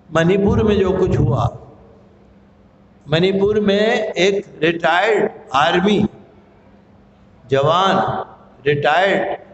منی پور میں جو کچھ ہوا، منی پور میں ایک ریٹائرڈ آرمی جوان ریٹائرڈ،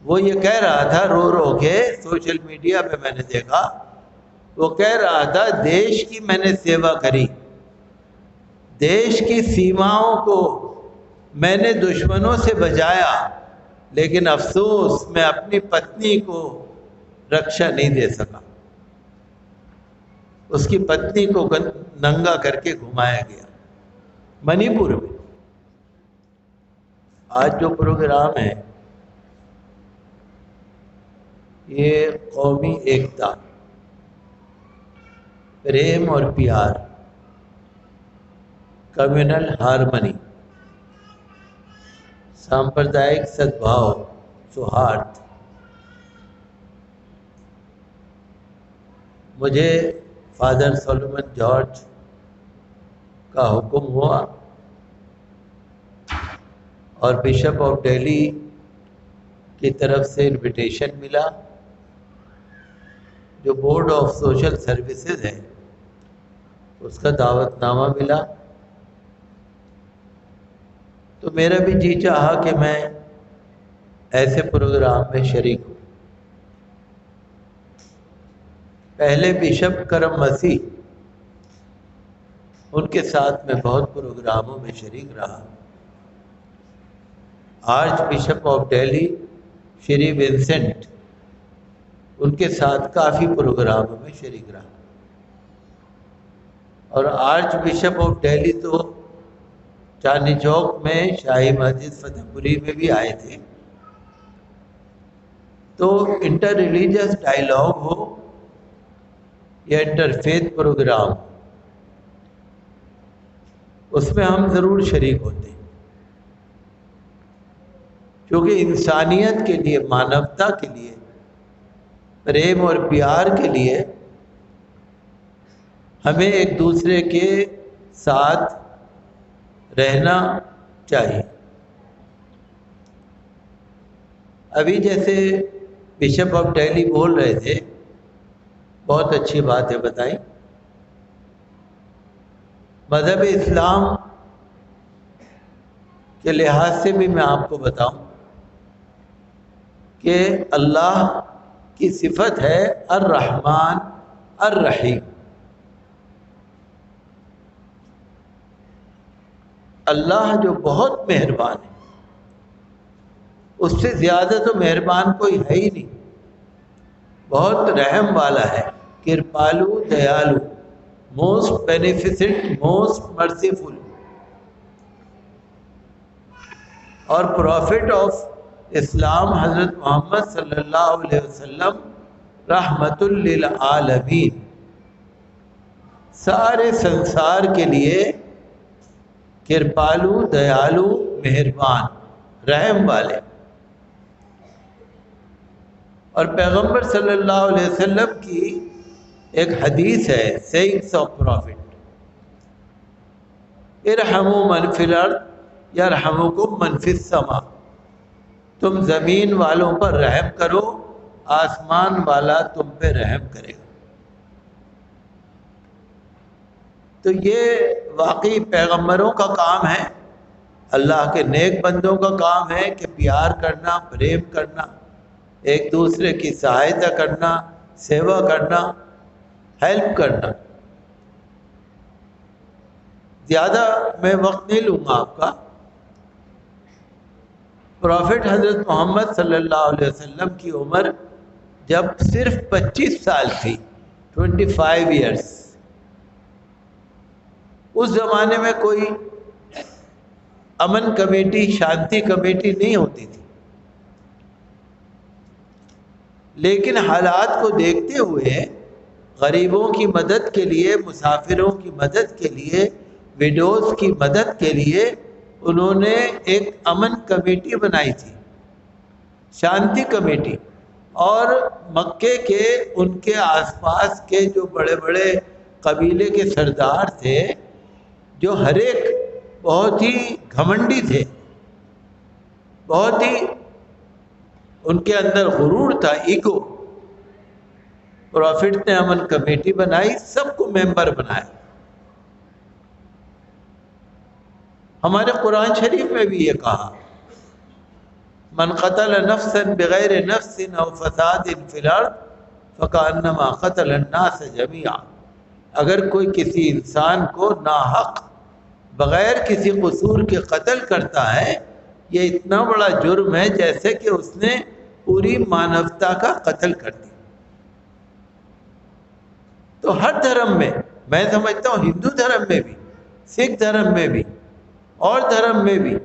وہ یہ کہہ رہا تھا رو رو کے، سوشل میڈیا پہ میں نے دیکھا، وہ کہہ رہا تھا دیش کی میں نے سیوا کری، دیش کی سیماؤں کو میں نے دشمنوں سے بچایا، لیکن افسوس میں اپنی پتنی کو رکشا نہیں دے سکا، اس کی پتنی کو ننگا کر کے گھمایا گیا منی پور میں۔ آج جو پروگرام ہے یہ قومی ایکتا، پریم اور پیار، کمیونل ہارمنی، سامپردائک سدبھاؤ، سوہارد۔ مجھے فادر سولومن جارج کا حکم ہوا اور بشپ آف دہلی کی طرف سے انویٹیشن ملا، جو بورڈ آف سوشل سروسز ہے اس کا دعوت نامہ ملا، تو میرا بھی جی چاہا کہ میں ایسے پروگرام میں شریک ہوں۔ پہلے بشپ کرم مسیح، ان کے ساتھ میں بہت پروگراموں میں شریک رہا، archbishop of Delhi Shri Vincent, ان کے ساتھ کافی پروگراموں میں شریک رہا، اور آرچ بشپ آف دہلی تو چاندنی چوک میں شاہی مسجد فتح پوری میں بھی آئے تھے۔ تو انٹر ریلیجس ڈائیلاگ ہو یا انٹر فیتھ پروگرام، اس میں ہم ضرور شریک ہوتے ہیں، کیونکہ انسانیت کے لیے، مانوتا کے لیے، پریم اور پیار کے لیے ہمیں ایک دوسرے کے ساتھ رہنا چاہیے۔ ابھی جیسے بشپ آف دہلی بول رہے تھے، بہت اچھی بات ہے بتائیں، مذہب اسلام کے لحاظ سے بھی میں آپ کو بتاؤں کہ اللہ کی صفت ہے الرحمن الرحیم، اللہ جو بہت مہربان ہے، اس سے زیادہ تو مہربان کوئی ہے ہی نہیں، بہت رحم والا ہے، کرپالو دیالو، موسٹ بینیفیسنٹ، موسٹ مرسیفل، اور پروفٹ آف اسلام حضرت محمد صلی اللہ علیہ وسلم رحمت للعالمین، سارے سنسار کے لیے کرپالو دیالو، مہربان، رحم والے۔ اور پیغمبر صلی اللہ علیہ وسلم کی ایک حدیث ہے، سیئنگس آف پروفٹ، ارحموا من فی الارض یرحمکم من فی السماء، تم زمین والوں پر رحم کرو، آسمان والا تم پہ رحم کرے گا۔ تو یہ واقعی پیغمبروں کا کام ہے، اللہ کے نیک بندوں کا کام ہے کہ پیار کرنا، پریم کرنا، ایک دوسرے کی سہایتا کرنا، سیوا کرنا، ہیلپ کرنا۔ زیادہ میں وقت نہیں لوں گا آپ کا۔ پروفٹ حضرت محمد صلی اللہ علیہ وسلم کی عمر جب صرف 25 سال تھی، 25 ایئرس، اس زمانے میں کوئی امن کمیٹی، شانتی کمیٹی نہیں ہوتی تھی، لیکن حالات کو دیکھتے ہوئے غریبوں کی مدد کے لیے، مسافروں کی مدد کے لیے، ویڈوز کی مدد کے لیے انہوں نے ایک امن کمیٹی بنائی تھی، شانتی کمیٹی، اور مکے کے ان کے آس پاس کے جو بڑے بڑے قبیلے کے سردار تھے، جو ہر ایک بہت ہی گھمنڈی تھے، بہت ہی ان کے اندر غرور تھا، ایگو، پروفٹ نے امن کمیٹی بنائی، سب کو ممبر بنایا۔ ہمارے قرآن شریف میں بھی یہ کہا، من قتل نفسا بغیر نفس او فساد فی الارض فکأنما قتل الناس جميعا۔ اگر کوئی کسی انسان کو ناحق بغیر کسی قصور کے قتل کرتا ہے، یہ اتنا بڑا جرم ہے جیسے کہ اس نے پوری مانوتا کا قتل کر دیا۔ تو ہر دھرم میں سمجھتا ہوں ہندو دھرم میں بھی، سکھ دھرم میں بھی اور دھرم میں بھی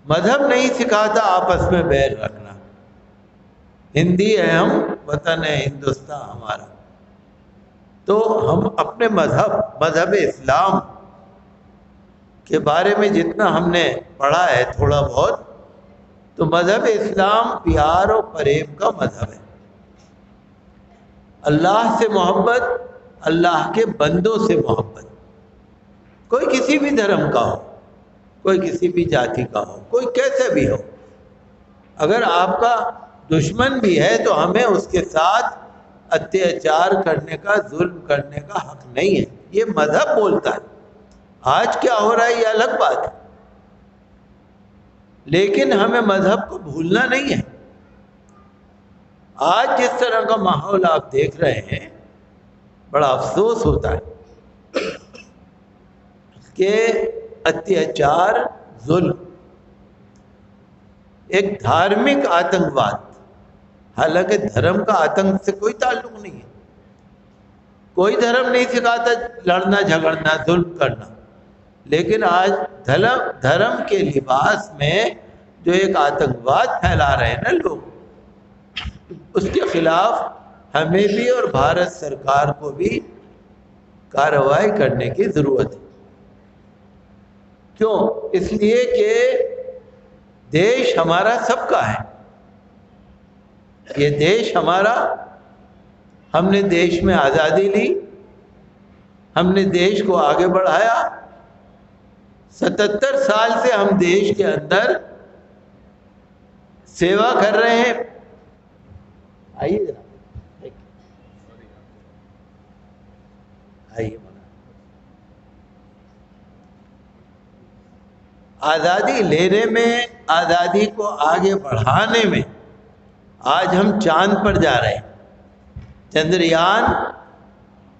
مذہب نہیں سکھاتا آپس میں بیر رکھنا۔ ہندی ہے ہم، وطن ہے ہندوستان ہمارا، تو ہم اپنے مذہب اسلام کے بارے میں جتنا ہم نے پڑھا ہے تھوڑا بہت، تو مذہب اسلام پیار و فریب کا مذہب ہے۔ اللہ سے محبت، اللہ کے بندوں سے محبت، کوئی کسی بھی دھرم کا ہو، کوئی کسی بھی جاتی کا ہو، کوئی کیسے بھی ہو، اگر آپ کا دشمن بھی ہے تو ہمیں اس کے ساتھ اتیاچار کرنے کا، ظلم کرنے کا حق نہیں ہے۔ یہ مذہب بولتا ہے۔ آج کیا ہو رہا ہے یہ الگ بات ہے، لیکن ہمیں مذہب کو بھولنا نہیں ہے۔ آج جس طرح کا ماحول آپ دیکھ رہے ہیں، بڑا افسوس ہوتا ہے کہ اتیاچار، ظلم، ایک دھارمک آتنکواد، حالانکہ دھرم کا آتنک سے کوئی تعلق نہیں ہے، کوئی دھرم نہیں سکھاتا لڑنا جھگڑنا ظلم کرنا، لیکن آج دھرم کے لباس میں جو ایک آتنکواد پھیلا رہے ہیں نا لوگ، اس کے خلاف ہمیں بھی اور بھارت سرکار کو بھی کارروائی کرنے کی ضرورت ہے۔ کیوں؟ اس لیے کہ دیش ہمارا سب کا ہے، یہ دیش ہمارا، ہم نے دیش میں آزادی لی، ہم نے دیش کو آگے بڑھایا، 77 سال سے ہم دیش کے اندر سیوا کر رہے ہیں۔ آئیے ذرا، آئیے۔ آزادی لینے میں، آزادی کو آگے بڑھانے میں، آج ہم چاند پر جا رہے ہیں، چندریان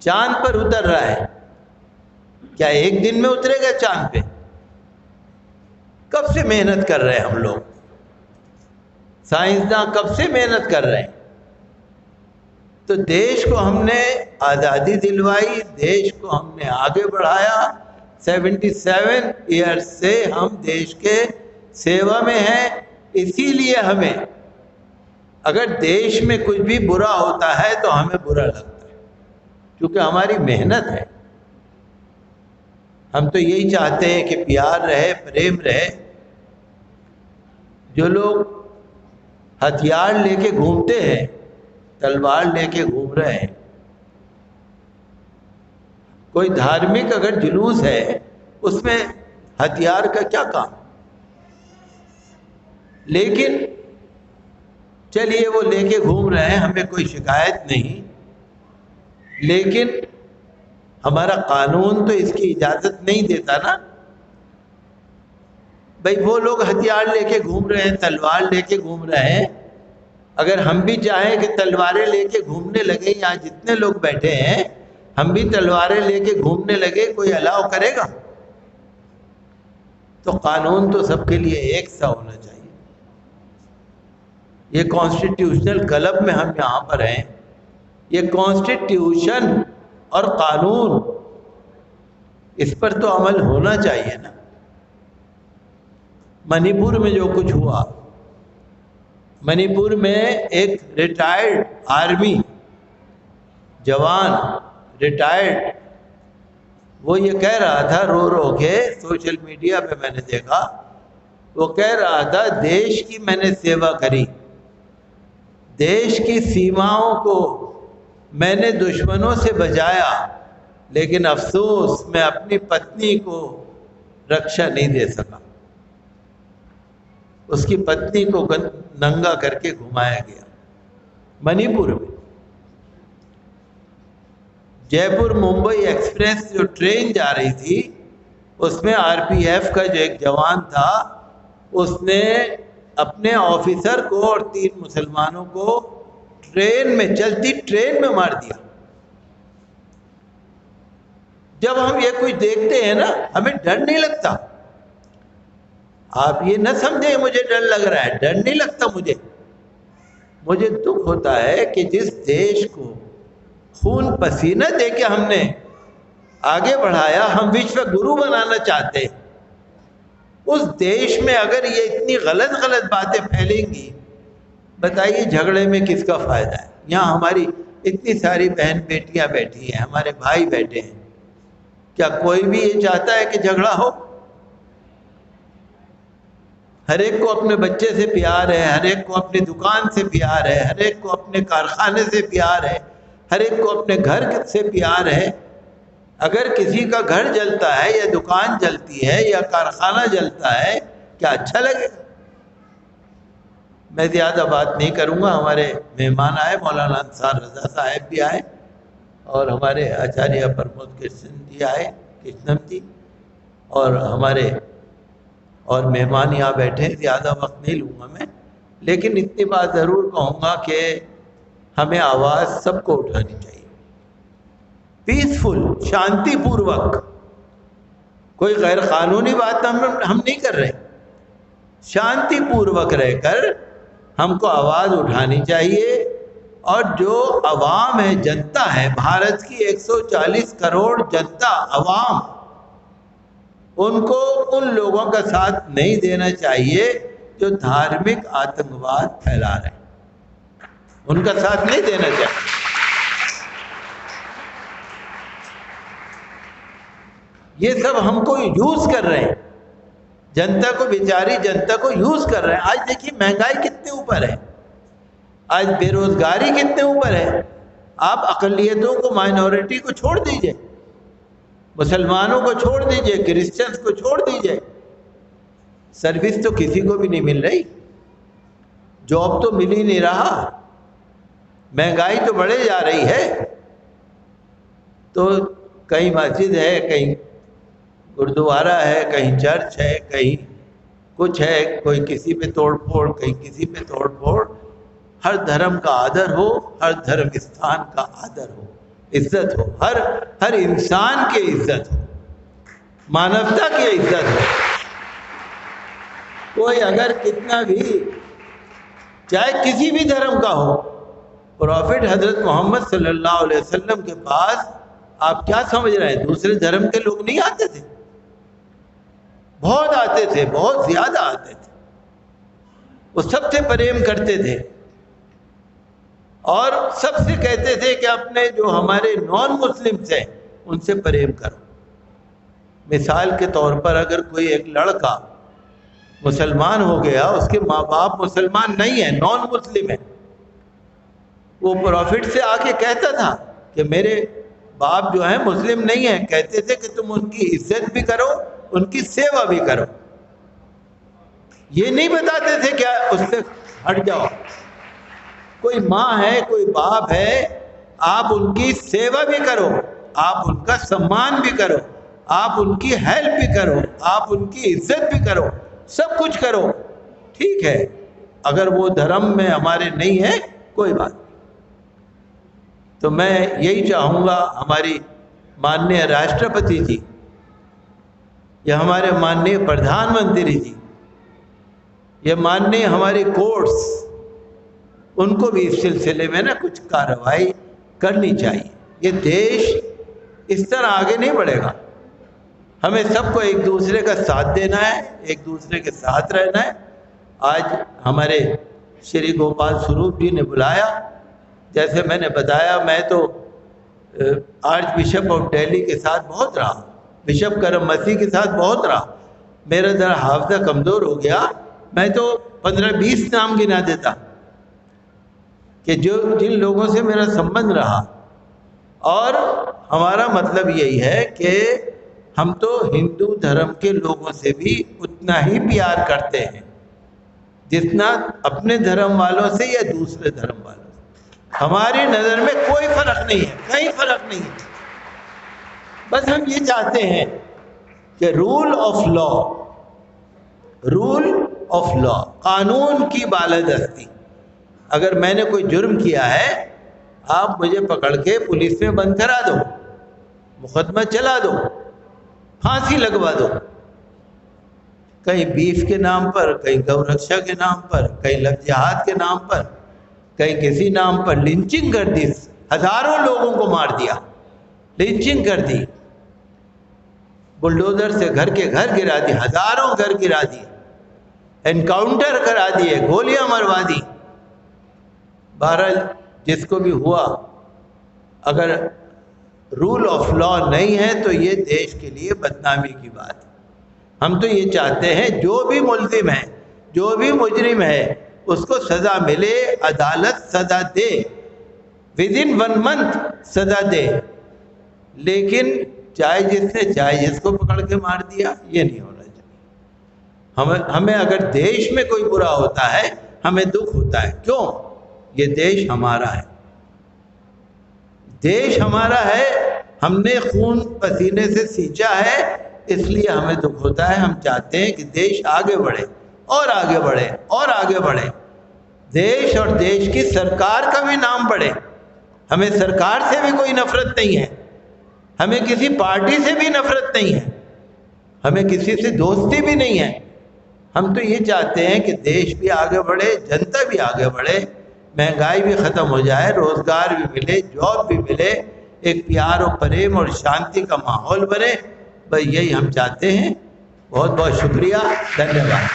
چاند پر اتر رہا ہے۔ کیا ایک دن میں اترے گا چاند پہ؟ کب سے محنت کر رہے ہیں ہم لوگ، سائنسداں کب سے محنت کر رہے ہیں۔ تو دیش کو ہم نے آزادی دلوائی، دیش کو ہم نے آگے بڑھایا، 77 ایئر سے ہم دیش کے سیوا میں ہیں۔ اسی لیے ہمیں اگر دیش میں کچھ بھی برا ہوتا ہے تو ہمیں برا لگتا ہے، کیونکہ ہماری محنت ہے۔ ہم تو یہی چاہتے ہیں کہ پیار رہے، پریم رہے۔ جو لوگ ہتھیار لے کے گھومتے ہیں، تلوار لے کے گھوم رہے ہیں، کوئی دھارمک اگر جلوس ہے اس میں ہتھیار کا کیا کام؟ لیکن چلیے وہ لے کے گھوم رہے ہیں، ہمیں کوئی شکایت نہیں، لیکن ہمارا قانون تو اس کی اجازت نہیں دیتا نا۔ بھئی وہ لوگ ہتھیار لے کے گھوم رہے ہیں، تلوار لے کے گھوم رہے ہیں، اگر ہم بھی چاہیں کہ تلواریں لے کے گھومنے لگے، یہاں جتنے لوگ بیٹھے ہیں ہم بھی تلواریں لے کے گھومنے لگے، کوئی الاؤ کرے گا؟ تو قانون تو سب کے لیے ایک سا ہونا چاہیے۔ یہ کانسٹیٹیوشنل کلب میں ہم یہاں پر ہیں، یہ کانسٹیٹیوشن اور قانون، اس پر تو عمل ہونا چاہیے نا۔ منی پور میں جو کچھ ہوا، منی پور میں ایک ریٹائرڈ آرمی جوان، ریٹائرڈ، وہ یہ کہہ رہا تھا رو رو کے، سوشل میڈیا پہ میں نے دیکھا، وہ کہہ رہا تھا دیش کی میں نے سیوا کری، دیش کی سیماؤں کو میں نے دشمنوں سے بچایا، لیکن افسوس میں اپنی پتنی کو رکشا نہیں دے سکا۔ اس کی پتنی کو ننگا کر کے گھمایا گیا منی پور میں۔ جے پور ممبئی ایکسپریس جو ٹرین جا رہی تھی اس میں RPF کا جو ایک جوان تھا اس نے اپنے آفیسر کو اور 3 مسلمانوں کو ٹرین میں چلتی ٹرین میں مار دیا. جب ہم یہ کچھ دیکھتے ہیں نا ہمیں ڈر نہیں لگتا. آپ یہ نہ سمجھیں مجھے ڈر لگ رہا ہے، ڈر نہیں لگتا مجھے دکھ ہوتا ہے کہ جس دیش کو خون پسینہ دے کے ہم نے آگے بڑھایا، ہم وشو گرو بنانا چاہتے ہیں، اس دیش میں اگر یہ اتنی غلط باتیں پھیلیں گی، بتائیے جھگڑے میں کس کا فائدہ ہے؟ یہاں ہماری اتنی ساری بہن بیٹیاں بیٹھی ہیں، ہمارے بھائی بیٹھے ہیں، کیا کوئی بھی یہ چاہتا ہے کہ جھگڑا ہو؟ ہر ایک کو اپنے بچے سے پیار ہے، ہر ایک کو اپنی دکان سے پیار ہے، ہر ایک کو اپنے کارخانے سے پیار ہے، ہر ایک کو اپنے گھر سے پیار ہے. اگر کسی کا گھر جلتا ہے یا دکان جلتی ہے یا کارخانہ جلتا ہے، کیا اچھا لگے؟ میں زیادہ بات نہیں کروں گا. ہمارے مہمان آئے، مولانا انصار رضا صاحب بھی آئے اور ہمارے آچاریہ پرمود کرشن جی آئے، کرشنم جی، اور ہمارے اور مہمان یہاں بیٹھے. زیادہ وقت نہیں لوں گا میں، لیکن اتنی بات ضرور کہوں گا کہ ہمیں آواز سب کو اٹھانی چاہیے، پیسفل، شانتی پوروک. کوئی غیر قانونی بات ہم نہیں کر رہے، شانتی پوروک رہ کر ہم کو آواز اٹھانی چاہیے. اور جو عوام ہے، جنتا ہے، بھارت کی 140 کروڑ جنتا، عوام، ان کو ان لوگوں کا ساتھ نہیں دینا چاہیے جو دھارمک آتنکواد پھیلا رہے ہیں، ان کا ساتھ نہیں دینا چاہیے. یہ سب ہم کو یوز کر رہے ہیں، جنتا کو، بیچاری جنتا کو یوز کر رہے ہیں. آج دیکھیے مہنگائی کتنے اوپر ہے، آج بے روزگاری کتنے اوپر ہے. آپ اقلیتوں کو، مائنورٹی کو چھوڑ دیجئے، مسلمانوں کو چھوڑ دیجئے، کرسچنز کو چھوڑ دیجئے، سروس تو کسی کو بھی نہیں مل رہی، جاب تو مل ہی نہیں رہا، مہنگائی تو بڑھے جا رہی ہے. تو کہیں مسجد ہے، کہیں گردوارہ ہے، کہیں چرچ ہے، کہیں کچھ ہے، کوئی کسی پہ توڑ پھوڑ، کہیں کسی پہ توڑ پھوڑ. ہر دھرم کا آدر ہو، ہر دھرم استھان کا آدر ہو، عزت ہو، ہر انسان کی عزت ہو، مانوتا کی عزت ہو. کوئی اگر کتنا بھی، چاہے کسی بھی دھرم کا ہو، پروفٹ حضرت محمد صلی اللہ علیہ وسلم کے پاس آپ کیا سمجھ رہے ہیں دوسرے دھرم کے لوگ نہیں آتے تھے؟ بہت آتے تھے، بہت زیادہ آتے تھے. وہ سب سے پریم کرتے تھے اور سب سے کہتے تھے کہ اپنے جو ہمارے نان مسلمز ہیں ان سے پریم کرو. مثال کے طور پر اگر کوئی ایک لڑکا مسلمان ہو گیا، اس کے ماں باپ مسلمان نہیں ہیں، نان مسلم ہیں، وہ پروفٹ سے آ کے کہتا تھا کہ میرے باپ جو ہیں مسلم نہیں ہیں. کہتے تھے کہ تم ان کی عزت بھی کرو، ان کی سیوا بھی کرو. یہ نہیں بتاتے تھے کہ اس سے ہٹ جاؤ. کوئی ماں ہے، کوئی باپ ہے، آپ ان کی سیوا بھی کرو، آپ ان کا سمان بھی کرو، آپ ان کی ہیلپ بھی کرو، آپ ان کی عزت بھی کرو، سب کچھ کرو. ٹھیک ہے، اگر وہ دھرم میں ہمارے نہیں ہے کوئی بات نہیں. تو میں یہی چاہوں گا ہماری ماننیہ راشٹرپتی جی یا ہمارے ماننیہ پردھان منتری جی یا ماننیہ ہماری کورٹس، ان کو بھی اس سلسلے میں نا کچھ کارروائی کرنی چاہیے. یہ دیش اس طرح آگے نہیں بڑھے گا. ہمیں سب کو ایک دوسرے کا ساتھ دینا ہے، ایک دوسرے کے ساتھ رہنا ہے. آج ہمارے شری گوپال سوروپ جی نے بلایا، جیسے میں نے بتایا میں تو آرچ بشپ آف دہلی کے ساتھ بہت رہا، بشپ کرم مسیح کے ساتھ بہت رہا. میرا ذرا حافظہ کمزور ہو گیا، میں تو 15-20 نام گنا دیتا کہ جن لوگوں سے میرا سمبند رہا. اور ہمارا مطلب یہی ہے کہ ہم تو ہندو دھرم کے لوگوں سے بھی اتنا ہی پیار کرتے ہیں جتنا اپنے دھرم والوں سے یا دوسرے دھرم والوں سے. ہماری نظر میں کوئی فرق نہیں ہے، کہیں فرق نہیں ہے. بس ہم یہ چاہتے ہیں کہ رول آف لا، قانون کی بالادستی. اگر میں نے کوئی جرم کیا ہے، آپ مجھے پکڑ کے پولیس میں بند کرا دو، مقدمہ چلا دو، پھانسی لگوا دو، کہیں بیف کے نام پر، کہیں گو رکشا کے نام پر، کہیں لو جہاد کے نام پر، کہیں کسی نام پر لنچنگ کر دی، ہزاروں لوگوں کو مار دیا، لنچنگ کر دی، بلڈوزر سے گھر کے گھر گرا دی، ہزاروں گھر گرا دیے، انکاؤنٹر کرا دیے، گولیاں مروا دی. بہرحال جس کو بھی ہوا، اگر رول آف لا نہیں ہے تو یہ دیش کے لیے بدنامی کی بات ہے. ہم تو یہ چاہتے ہیں جو بھی ملزم ہے، جو بھی مجرم ہے، اس کو سزا ملے، عدالت سزا دے، within 1 month سزا دے. لیکن چاہے جس نے چاہے جس کو پکڑ کے مار دیا، یہ نہیں ہونا چاہیے. ہمیں اگر دیش میں کوئی برا ہوتا ہے ہمیں دکھ ہوتا ہے. کیوں؟ یہ دیش ہمارا ہے، دیش ہمارا ہے، ہم نے خون پسینے سے سینچا ہے، اس لیے ہمیں دکھ ہوتا ہے. ہم چاہتے ہیں کہ دیش آگے بڑھے اور آگے بڑھے اور آگے بڑھے، دیش اور دیش کی سرکار کا بھی نام بڑھے. ہمیں سرکار سے بھی کوئی نفرت نہیں ہے، ہمیں کسی پارٹی سے بھی نفرت نہیں ہے، ہمیں کسی سے دوستی بھی نہیں ہے. ہم تو یہ چاہتے ہیں کہ دیش بھی آگے بڑھے، جنتا بھی آگے بڑھے، مہنگائی بھی ختم ہو جائے، روزگار بھی ملے، جاب بھی ملے، ایک پیار و پریم اور شانتی کا ماحول بنے. بس یہی ہم چاہتے ہیں. بہت بہت شکریہ، دھنیہ واد.